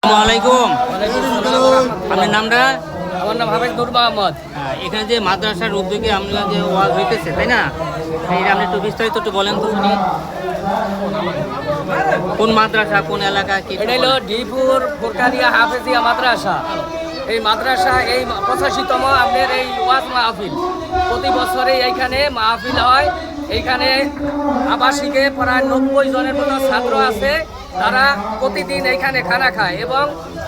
আসসালামাইকুম। আপনার নামটা? আমার নাম হাফেজ নূর মোহাম্মদ। এখানে যে মাদ্রাসার উদ্যোগে আমরা যে ওয়াজ হইতেছে, তাই না? এটা আপনি একটু বিস্তারিত একটু বলেন তো শুনি। কোন মাদ্রাসা, কোন এলাকা? কি এটা হলো ডিপুর ফুরকানিয়া হাফেজিয়া মাদ্রাসা। এই মাদ্রাসা এই 85তম আমাদের এই ওয়াজ মাহফিল প্রতি বছরে এইখানে মাহফিল হয়। এইখানে আবাসিকে প্রায় 90 জনের মতো ছাত্র আছে, তারা প্রতিদিন এইখানে খানা খায় এবং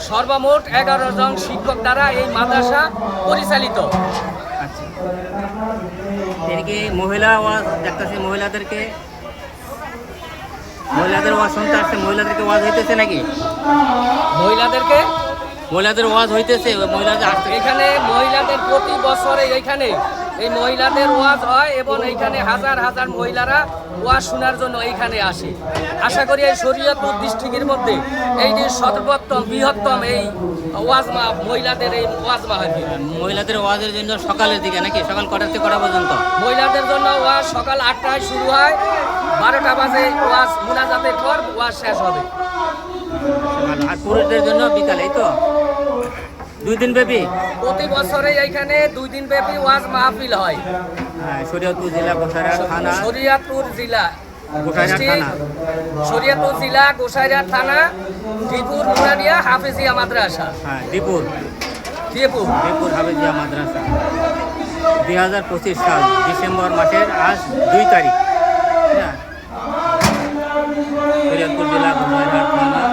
সর্বমোট 11 জন শিক্ষক দ্বারা এই মাদ্রাসা পরিচালিত। আচ্ছা, এদিকে মহিলা ওয়াজ দেখতেছে, মহিলাদের ওয়াজ শুনতে আসছে, মহিলাদেরকে ওয়াজ হইতেছে নাকি? মহিলাদের ওয়াজ হইতেছে, মহিলাদের আসছে এখানে মহিলাদের প্রতি বছরে এইখানে এই মহিলাদের ওয়াজ হয় এবং এইখানে হাজার হাজার মহিলারা ওয়াজ শোনার জন্য এইখানে আসে। আশা করি এই শরীয়তপুর ডিস্ট্রিক্টের মধ্যে এই যে সর্বোত্তম বৃহত্তম এই ওয়াজ মহিলাদের এই ওয়াজ মাহফিল। মহিলাদের ওয়াজের জন্য সকালের দিকে নাকি? সকাল কটা থেকে কটা পর্যন্ত? মহিলাদের জন্য ওয়াজ সকাল 8টায় শুরু হয়, 12টা বাজে ওয়াজ মুনাজাতের পর ওয়াজ শেষ হবে। আর পুরুষদের জন্য বিকালে, এই তো 2 দিন ব্যাপী? প্রতি বছরে এইখানে 2 দিন ব্যাপী ওয়াজ মাহফিল হয়। শরীয়তপুর জেলা গোসাইরহাট থানা, শরীয়তপুর জেলা গোসাইরহাট থানা, ডিপুর নুরানিয়া হাফেজিয়া মাদ্রাসা। ডিপুর হাফেজিয়া মাদ্রাসা। 2025 সাল ডিসেম্বর মাসের আজ 2 তারিখ। শরীয়তপুর জেলা গোসাইরহাট থানা,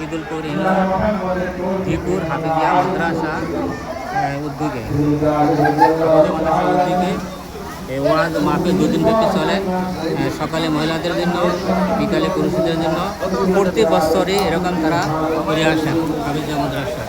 ঈদুলপুর ইউনিয়ন, ডিপুর হাফেজিয়া মাদ্রাসা উদ্যোগে এই ওয়াজ মাহফিল 2 দিন ব্যাপী চলে। সকালে মহিলাদের জন্য, বিকালে পুরুষদের জন্য। প্রতি বছরে এরকম তারা করে আসেন হাফেজিয়া মাদ্রাসা।